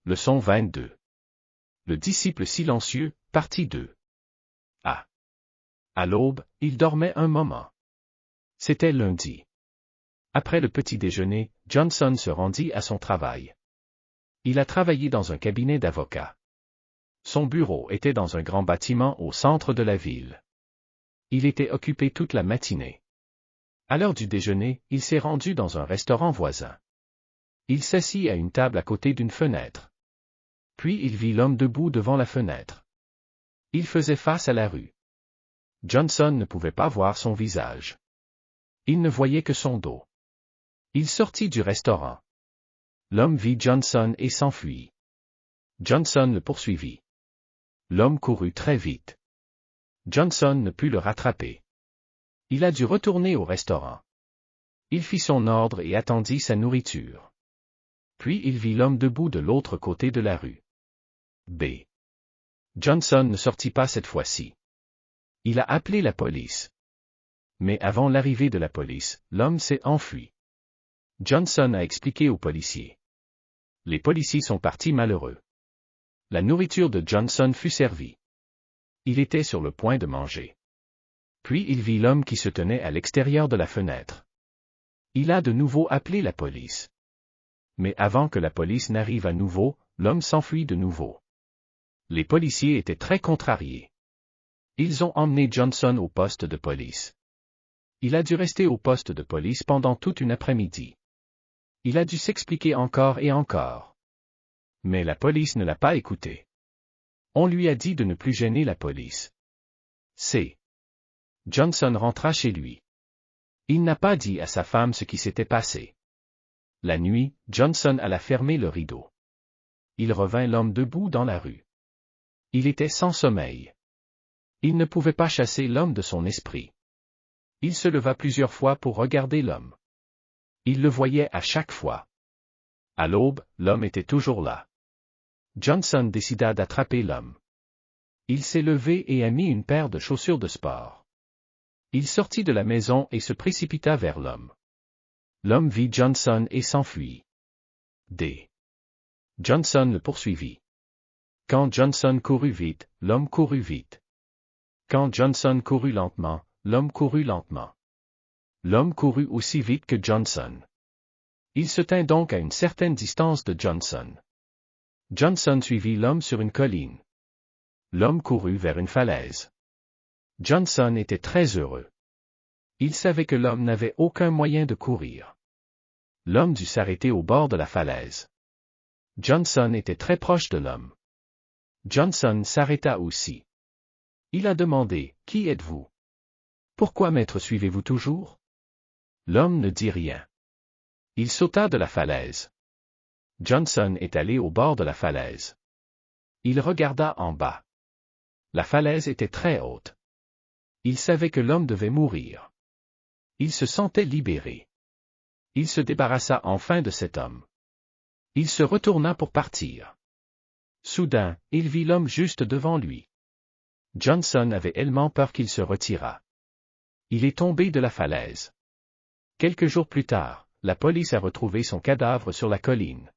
Leçon 22. Le disciple silencieux, partie 2. Ah. À l'aube, il dormait un moment. C'était lundi. Après le petit déjeuner, Johnson se rendit à son travail. Il a travaillé dans un cabinet d'avocat. Son bureau était dans un grand bâtiment au centre de la ville. Il était occupé toute la matinée. À l'heure du déjeuner, il s'est rendu dans un restaurant voisin. Il s'assit à une table à côté d'une fenêtre. Puis il vit l'homme debout devant la fenêtre. Il faisait face à la rue. Johnson ne pouvait pas voir son visage. Il ne voyait que son dos. Il sortit du restaurant. L'homme vit Johnson et s'enfuit. Johnson le poursuivit. L'homme courut très vite. Johnson ne put le rattraper. Il a dû retourner au restaurant. Il fit son ordre et attendit sa nourriture. Puis il vit l'homme debout de l'autre côté de la rue. B. Johnson ne sortit pas cette fois-ci. Il a appelé la police. Mais avant l'arrivée de la police, l'homme s'est enfui. Johnson a expliqué aux policiers. Les policiers sont partis malheureux. La nourriture de Johnson fut servie. Il était sur le point de manger. Puis il vit l'homme qui se tenait à l'extérieur de la fenêtre. Il a de nouveau appelé la police. Mais avant que la police n'arrive à nouveau, l'homme s'enfuit de nouveau. Les policiers étaient très contrariés. Ils ont emmené Johnson au poste de police. Il a dû rester au poste de police pendant toute une après-midi. Il a dû s'expliquer encore et encore. Mais la police ne l'a pas écouté. On lui a dit de ne plus gêner la police. C. Johnson rentra chez lui. Il n'a pas dit à sa femme ce qui s'était passé. La nuit, Johnson alla fermer le rideau. Il revint l'homme debout dans la rue. Il était sans sommeil. Il ne pouvait pas chasser l'homme de son esprit. Il se leva plusieurs fois pour regarder l'homme. Il le voyait à chaque fois. À l'aube, l'homme était toujours là. Johnson décida d'attraper l'homme. Il s'est levé et a mis une paire de chaussures de sport. Il sortit de la maison et se précipita vers l'homme. L'homme vit Johnson et s'enfuit. D. Johnson le poursuivit. Quand Johnson courut vite, l'homme courut vite. Quand Johnson courut lentement, l'homme courut lentement. L'homme courut aussi vite que Johnson. Il se tint donc à une certaine distance de Johnson. Johnson suivit l'homme sur une colline. L'homme courut vers une falaise. Johnson était très heureux. Il savait que l'homme n'avait aucun moyen de courir. L'homme dut s'arrêter au bord de la falaise. Johnson était très proche de l'homme. Johnson s'arrêta aussi. Il a demandé, « Qui êtes-vous? Pourquoi maître suivez-vous toujours ?» L'homme ne dit rien. Il sauta de la falaise. Johnson est allé au bord de la falaise. Il regarda en bas. La falaise était très haute. Il savait que l'homme devait mourir. Il se sentait libéré. Il se débarrassa enfin de cet homme. Il se retourna pour partir. Soudain, il vit l'homme juste devant lui. Johnson avait tellement peur qu'il se retira. Il est tombé de la falaise. Quelques jours plus tard, la police a retrouvé son cadavre sur la colline.